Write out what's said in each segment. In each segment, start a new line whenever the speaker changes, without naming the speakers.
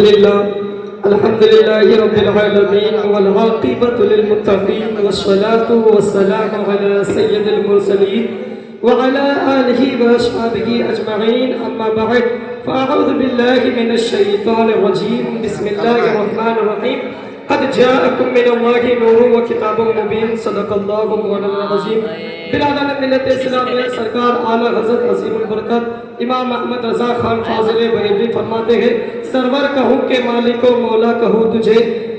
الحمد لله رب العالمين والعاقبة للمتقين والصلاة والسلام على سيد المرسلين وعلى آله وأصحابه أجمعين أما بعد فأعوذ بالله من الشيطان الرجيم بسم الله الرحمن الرحيم قد جاءكم من الله نور وكتاب مبين صدق الله مولانا العظيم برادر ملت اسلامیہ سرکار اعلی حضرت عظیم البرکت امام احمد رضا خان فاضل بریلوی فرماتے ہیں سرور کہوں کہ مالک و مولا کہوں تجھے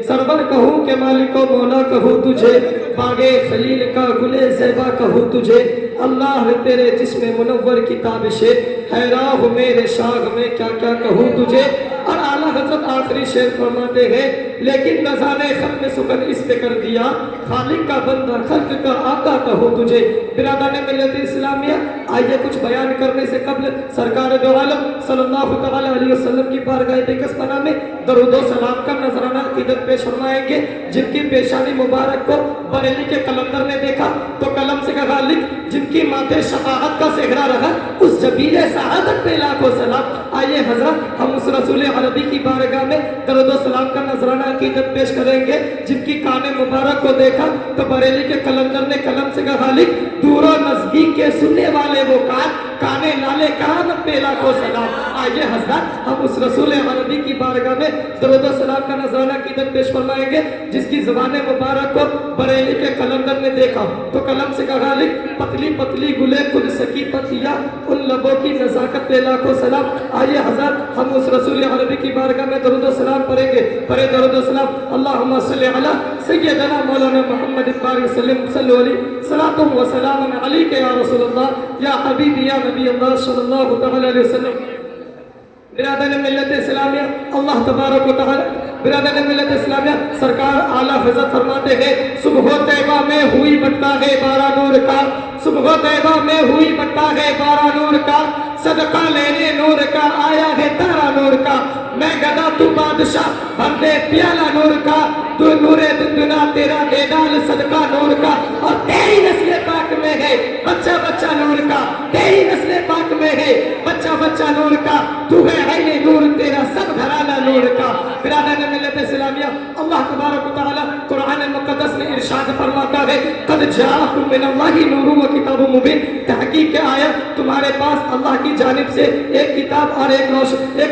سرور کہوں کہ مالک و مولا کہوں تجھے باغ خلیل کا گل زیبا کہوں تجھے اللہ تیرے جسم منور کی تابش ہے راہ میرے شاغ میں کیا کیا کہوں تجھے اور اعلیٰ حضرت آخری شعر فرماتے ہیں لیکن نظارے خط میں سکن اس پہ کر دیا خالق کا بندہ خلق کا آقا کہو تجھے برادران ملت اسلامیہ آئیے کچھ بیان کرنے سے قبل سرکار دو عالم صلی اللہ علیہ وسلم کی بارگاہ بقدس پناہ میں درود و سلام کا نذرانہ عقیدت پیش فرمائیں گے جن کی پیشانی مبارک کو بریلی کے قلندر نے دیکھا تو قلم سے کہا لکھ جن کی ماتھے شفاعت کا صحرا رہا اس جبیل سعادت پہ لاکھوں سلام آئیے حضرت ہم اس رسول عربی کی بارگاہ میں درود و سلام کا نذرانہ عقیدت پیش کریں گے جن کی کان مبارک کو دیکھا تو بریلی کے قلندر نے قلم سے کہا لکھ دور و نزدیک کے سننے والے وہ کانے لالے کان پہ لاکھوں سلام آئیے حضرت ہم اس رسول عربی کی بارگاہ میں درود و سلام کا نذرانہ عقیدت پیش فرمائیں گے جس کی زبان مبارک کو بریلی کے قلندر نے دیکھا تو قلم سے کہا لکھ پتلی پتلی گلے خود سکی پتیا ان لبوں کی نزاکت پہ لاکھوں سلام آئیے حضرت ہم اس رسول عربی کی بارگاہ میں درود و سلام پڑھیں گے پڑھے درود و سلام اللہم صلی علی سیدنا مولانا محمد بارک وسلم صلی علیہ صلاۃ و سلام علیک یا رسول اللہ یا حبیبی یا نبی اللہ صلی اللہ علیہ وسلم برادران ملت اسلامیہ اللہ تبارک و تعالی برادران ملت اسلامیہ سرکار اعلیٰ حضرت فرماتے ہیں صبح طیبہ میں ہوئی بٹتا ہے بارہ نور کا صبح طیبہ میں ہوئی بٹتا ہے بارہ نور کا صدقہ لینے نور کا آیا ہے تارا نور کا میں گدا تو بادشاہ بھر دے پیالہ نور کا تو نور دندنا تیرا دے ڈال صدقہ نور کا اور تیری نسل پاک میں ہے بچہ بچہ نور کا تیری نسل پاک میں ہے بچہ بچہ نور کا تو ہے عین نور تیرا سب گھرانہ نور کا برادران ملت اسلامیہ اللہ تبارک و تعالی قرآن مقدس میں ارشاد فرماتا ہے قد جاءکم من اللہ نور و کتاب مبین تحقیق کے آیا تمہارے پاس اللہ کی جانب سے ایک کتاب اور ایک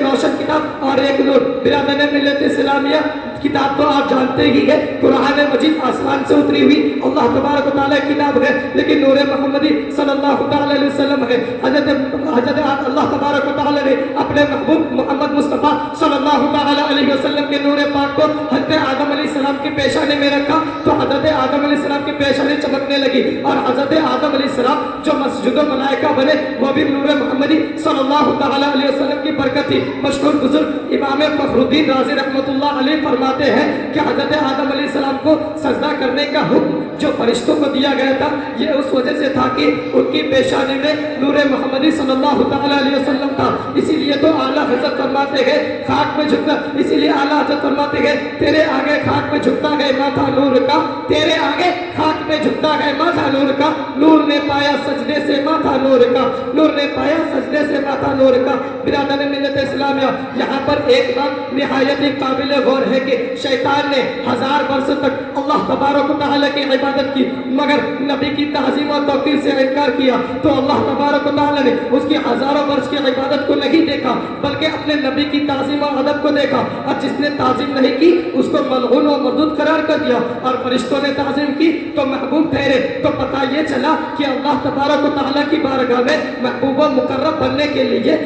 روشن کتاب اور ایک نور برادران ملت اسلامیہ کتاب تو آپ جانتے ہی ہے قرآن مجید آسمان سے اتری ہوئی اللہ تبارک و تعالی کتاب ہے لیکن نور محمدی صلی اللہ علیہ وسلم ہے حضرت اللہ تبارک و تعالی نے اپنے محبوب محمد مصطفیٰ صلی اللہ علیہ وسلم کے نور پاک کو حضرت آدم علیہ السلام کی پیشانی میں رکھا تو حضرت آدم علیہ السلام کی پیشانی چمکنے لگی اور حضرت آدم علیہ السلام جو مسجد و ملائکہ بنے وہ بھی نور محمدی صلی اللہ علیہ وسلم کی برکت تھی مشہور بزرگ امام فخر الدین رازی رحمۃ اللہ علیہ فرماتے ہیں کہ حضرت آدم علیہ السلام کو سجدہ کرنے کا حکم جو فرشتوں کو دیا گیا تھا یہ اس وجہ سے تھا کہ ان کی پیشانی میں نور محمدی صلی اللہ علیہ وسلم تھا اسی لیے تو اعلیٰ حضرت فرماتے ہیں خاک میں جھکنا اسی لیے اعلیٰ حضرت فرماتے ہیں تیرے آگے خاک میں جھکتا ہے ماتھا نور کا تیرے آگے خاک میں جھکتا ہے ماتھا نور کا نور نے پایا سجدے سے ماتھا نور کا نور نے پایا سجدے سے ماتھا نور کا برادران ملت اسلامیہ یہاں پر ایک بات نہایت قابل غور ہے کہ شیطان نے 1000 برس تک اللہ تبارک و تعالی کی عبادت کی مگر نبی کی تعظیم و توقیر سے انکار کیا تو اللہ تبارک و تعالی نے اس کی ہزاروں برس کی عبادت کو نہیں دیکھا بلکہ اپنے نبی کی تعظیم و ادب کو دیکھا اور جس نے تعظیم نہیں کی اس کو ملعون و مردود قرار کر دیا اور فرشتوں نے تعظیم کی تو محبوب ٹھہرے تو پتہ یہ چلا کہ اللہ تبارک و تعالی کی بارگاہ میں محبوب و مقرب بننے کے لیے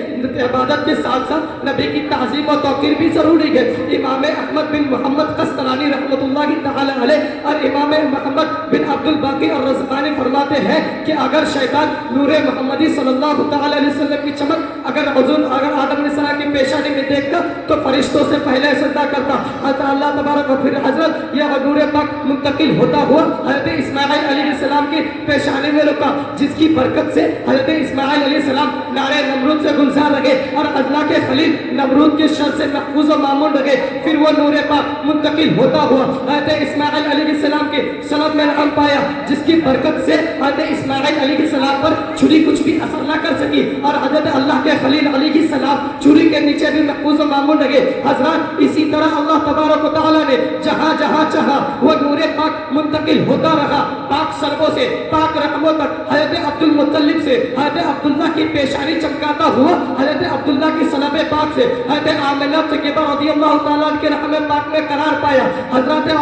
عبادت کے ساتھ ساتھ نبی کی تعظیم و توقیر بھی ضروری ہے امام احمد بن محمد قسطلانی رحمۃ اللہ تعالی علیہ اور امام محمد بن عبد الباقی الرزقانی فرماتے ہیں کہ اگر شیطان نور محمدی صلی اللہ تعالی علیہ وسلم کی چمک اگر آدم علیہ السلام کی پیشانی میں دیکھتا تو فرشتوں سے پہلے سجدہ کرتا اللہ تبارک و پھر حضرت یہ نور پاک منتقل ہوتا ہوا حضرت اسماعیل علیہ السلام کی پیشانی میں رکا جس کی برکت سے حضرت اسماعیل علیہ السلام نارے نمرود سے گلزار رہے اور اللہ کے خلیل نمرود کے شر سے محفوظ و معمول رہے پھر وہ نور پاک منتقل ہوتا ہوا حضرت اسماعیل علیہ السلام کے سلب میں رحم پایا جس کی برکت سے حضرت اسماعیل علیہ السلام پر چھری کچھ بھی اثر نہ کر سکی اور حضرت اللہ کے خلیل علیہ السلام چوری کے نیچے بھی محفوظ و معمول رہے حضرات. اسی طرح اللہ تبارک و تعالیٰ نے جہاں جہاں چاہا وہ نور پاک منتقل ہوتا رہا پاک سرگوں سے پاک رحموں تک. حضرت عبد المطلب سے حضرت عبداللہ کی پیشانی چمکاتا ہوا حضرت عبداللہ کی سلب پاک سے حضرت آمنہ صغیرہ رضی اللہ تعالیٰ عنہ کے رحم پاک میں قرار پایا. حضرت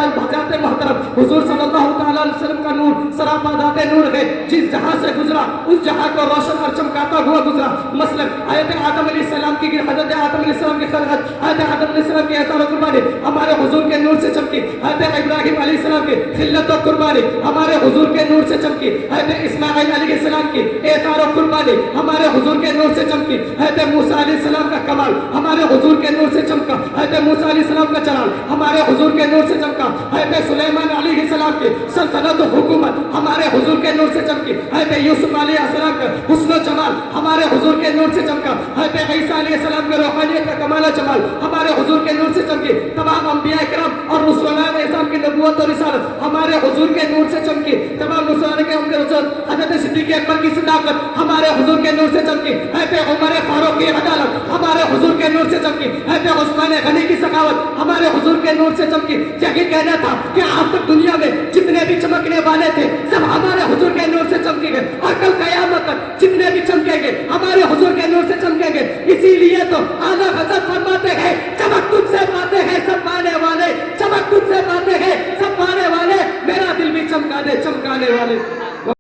محترم حضور صلی اللہ تعالیٰ علیہ وسلم کا نور سراپادات نور ہے جس جہاں سے گزرا اس جہاں کو روشن اور چمکاتا ہوا گزرا. مثلا حضرت آدم علیہ السلام کی حضرت آدم علیہ السلام کی خلقت حضرت آدم علیہ السلام کی احسان و قربانی ہمارے حضور کے نور سے چمکی. حضرت ابراہیم علیہ السلام کی خلت و قربانی ہمارے حضور کے نور سے چمکی. حضرت اسماعیل علیہ السلام کی احسان و قربانی ہمارے حضور کے نور سے چمکی. حضرت موسیٰ علیہ السلام کا کمال ہمارے حضور کے نور سے چمکا. حضرت موسیٰ علیہ السلام کا جلال ہمارے حضور کے نور سے چمکا. حضرت سلیمان علیہ السلام کی سلطنت و حکومت ہمارے حضور کے نور سے چمکی. حضرت یوسف علیہ السلام کا حسن و جمال ہمارے حضور کے نور سے چمکا. حضرت عیسیٰ علیہ السلام کا روحانیت کا کمال و جمال ہمارے حضور کے نور سے چمکی. تمام انبیاء کرام اور رسولان اسلام کی نبوت اور رسالت ہمارے حضور کے نور سے چمکی. تمام رسولان کے رسول حضرت صدیق اکبر کی صداقت ہمارے حضور کے نور سے چمکی. حضرت عمر فاروق کی عدالت ہمارے حضور کے نور سے چمکی. حضرت عثمان غنی کی سخاوت ہمارے حضور کے نور سے چمکی. یہی کہنا تھا کہ آج تک دنیا میں جتنے بھی چمکنے والے تھے سب ہمارے حضور کے نور سے چمکیں گے اور کل قیامت تک جتنے بھی چمکیں گے ہمارے حضور کے نور سے چمکیں گے. اسی لیے تو اعلیٰ حضرت فرماتے ہیں چمک تجھ سے پاتے ہیں سب پانے والے. چمک تجھ سے پاتے ہیں سب پانے والے. میرا دل بھی چمکا دے چمکانے والے.